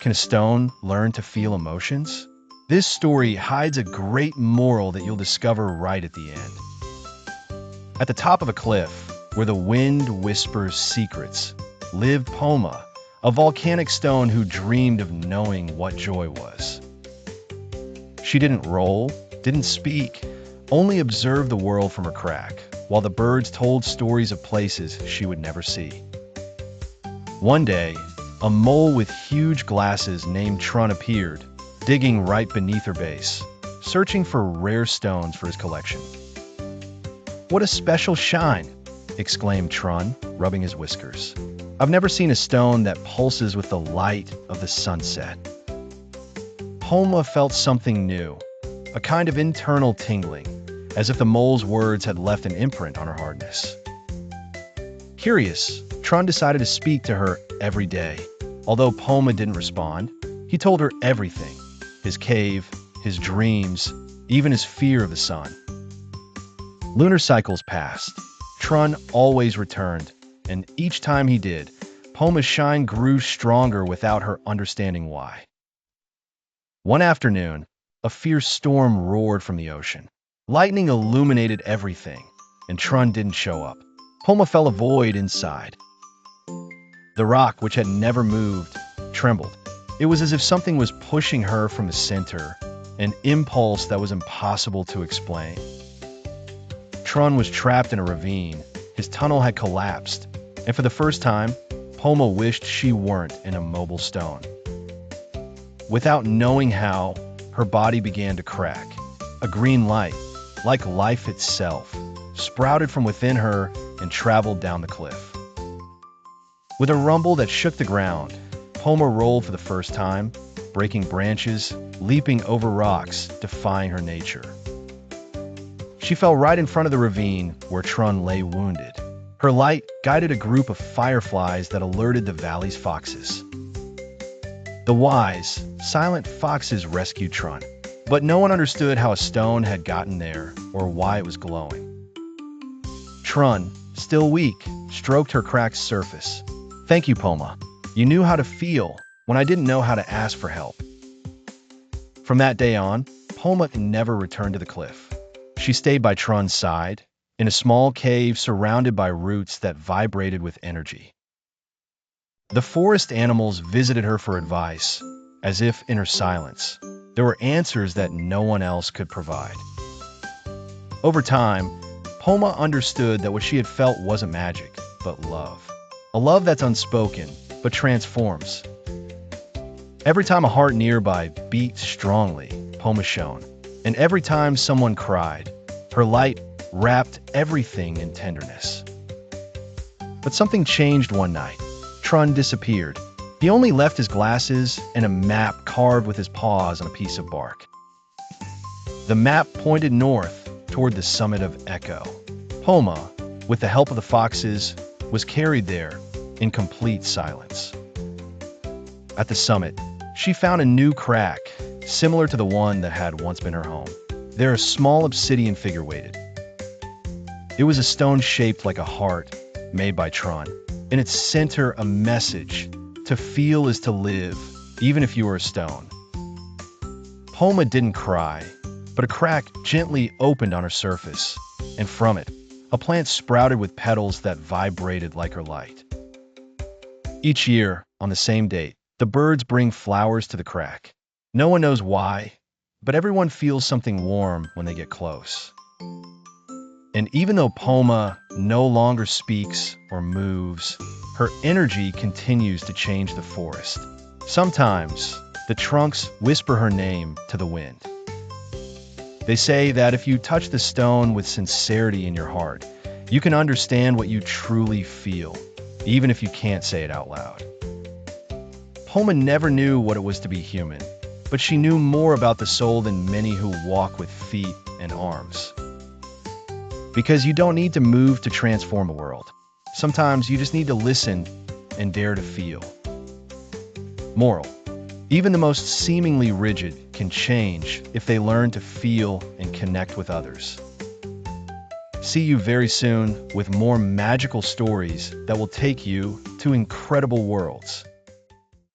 Can a stone learn to feel emotions? This story hides a great moral that you'll discover right at the end. At the top of a cliff, where the wind whispers secrets, lived Poma, a volcanic stone who dreamed of knowing what joy was. She didn't roll, didn't speak, only observed the world from her crack, while the birds told stories of places she would never see. One day, a mole with huge glasses named Trun appeared, digging right beneath her base, searching for rare stones for his collection. "What a special shine!" exclaimed Trun, rubbing his whiskers. "I've never seen a stone that pulses with the light of the sunset." Poma felt something new, a kind of internal tingling, as if the mole's words had left an imprint on her hardness. Curious, Trun decided to speak to her every day. Although Poma didn't respond, he told her everything: his cave, his dreams, even his fear of the sun. Lunar cycles passed. Trun always returned, and each time he did, Poma's shine grew stronger without her understanding why. One afternoon, a fierce storm roared from the ocean. Lightning illuminated everything, and Trun didn't show up. Poma felt a void inside. The rock, which had never moved, trembled. It was as if something was pushing her from the center, an impulse that was impossible to explain. Trun was trapped in a ravine. His tunnel had collapsed, and for the first time, Poma wished she weren't an immobile stone. Without knowing how, her body began to crack. A green light, like life itself, sprouted from within her and traveled down the cliff. With a rumble that shook the ground, Poma rolled for the first time, breaking branches, leaping over rocks, defying her nature. She fell right in front of the ravine where Trun lay wounded. Her light guided a group of fireflies that alerted the valley's foxes. The wise, silent foxes rescued Trun, but no one understood how a stone had gotten there or why it was glowing. Trun, still weak, stroked her cracked surface. "Thank you, Poma. You knew how to feel when I didn't know how to ask for help." From that day on, Poma never returned to the cliff. She stayed by Trun's side, in a small cave surrounded by roots that vibrated with energy. The forest animals visited her for advice, as if in her silence, there were answers that no one else could provide. Over time, Poma understood that what she had felt wasn't magic, but love. A love that's unspoken, but transforms. Every time a heart nearby beat strongly, Poma shone. And every time someone cried, her light wrapped everything in tenderness. But something changed one night. Trun disappeared. He only left his glasses and a map carved with his paws on a piece of bark. The map pointed north toward the summit of Echo. Poma, with the help of the foxes, was carried there in complete silence. At the summit, she found a new crack, similar to the one that had once been her home. There a small obsidian figure waited. It was a stone shaped like a heart, made by Trun. In its center, a message: to feel is to live, even if you are a stone. Poma didn't cry, but a crack gently opened on her surface, and from it, a plant sprouted with petals that vibrated like her light. Each year, on the same date, the birds bring flowers to the crack. No one knows why, but everyone feels something warm when they get close. And even though Poma no longer speaks or moves, her energy continues to change the forest. Sometimes, the trunks whisper her name to the wind. They say that if you touch the stone with sincerity in your heart, you can understand what you truly feel, even if you can't say it out loud. Poma never knew what it was to be human, but she knew more about the soul than many who walk with feet and arms. Because you don't need to move to transform a world. Sometimes you just need to listen and dare to feel. Moral: even the most seemingly rigid can change if they learn to feel and connect with others. See you very soon with more magical stories that will take you to incredible worlds.